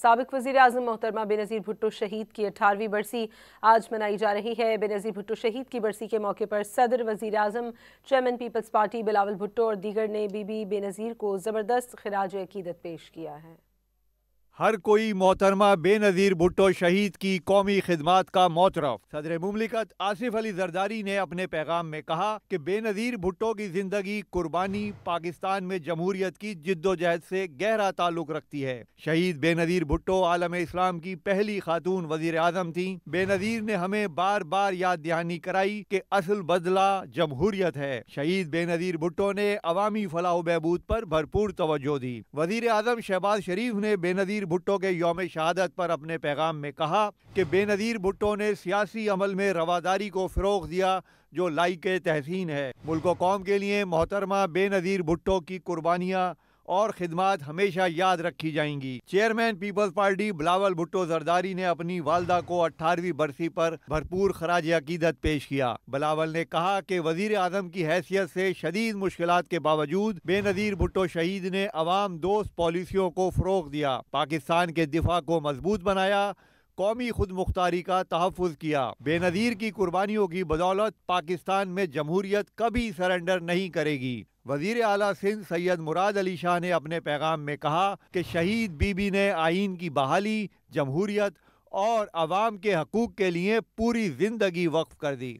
سابق وزیر اعظم محترمہ بینظیر بھٹو شہید کی 18ویں برسی آج منائی جا رہی ہے۔ بینظیر بھٹو شہید کی برسی کے موقع پر صدر، وزیر اعظم، chairman Peoples party Bilawal Bhutto اور دیگر نے بی بی بینظیر کو زبردست خراج عقیدت پیش کیا ہے۔ ہر کوئی محترمہ بینظیر بھٹو شہید کی قومی خدمات کا معترف۔ صدر مملکت آصف علی زرداری نے اپنے پیغام میں کہا کہ بینظیر بھٹو کی زندگی قربانی پاکستان میں جمہوریت کی جد و جہد سے گہرا تعلق رکھتی ہے۔ شہید بینظیر بھٹو عالم اسلام کی پہلی خاتون وزیر اعظم تھیں۔ بینظیر نے ہمیں بار بار یاد دہانی کرائی کہ اصل بدلہ جمہوریت ہے۔ شہید بینظیر بھٹو نے عوامی فلاح و بہبود پر بھرپور توجہ دی۔ وزیر اعظم شہباز شریف نے بینظیر بھٹو کے یوم شہادت پر اپنے پیغام میں کہا کہ بینظیر بھٹو نے سیاسی عمل میں رواداری کو فروغ دیا جو لائق تحسین ہے۔ ملک و قوم کے لیے محترمہ بینظیر بھٹو کی قربانیاں اور خدمات ہمیشہ یاد رکھی جائیں گی۔ Chairman Peoples party Bilawal Bhutto Zardari نے اپنی والدہ کو 18ویں برسی پر بھرپور خراج عقیدت پیش کیا۔ بلاول نے کہا کہ وزیر اعظم کی حیثیت سے شدید مشکلات کے باوجود بینظیر بھٹو شہید نے عوام دوست پالیسیوں کو فروغ دیا، پاکستان کے دفاع کو مضبوط بنایا، قومی خود مختاری کا تحفظ کیا۔ بینظیر کی قربانیوں کی بدولت پاکستان میں جمہوریت کبھی سرنڈر نہیں کرے گی۔ وزیر اعلیٰ سندھ سید مراد علی شاہ نے اپنے پیغام میں کہا کہ شہید بی بی نے آئین کی بحالی، جمہوریت اور عوام کے حقوق کے لیے پوری زندگی وقف کر دی۔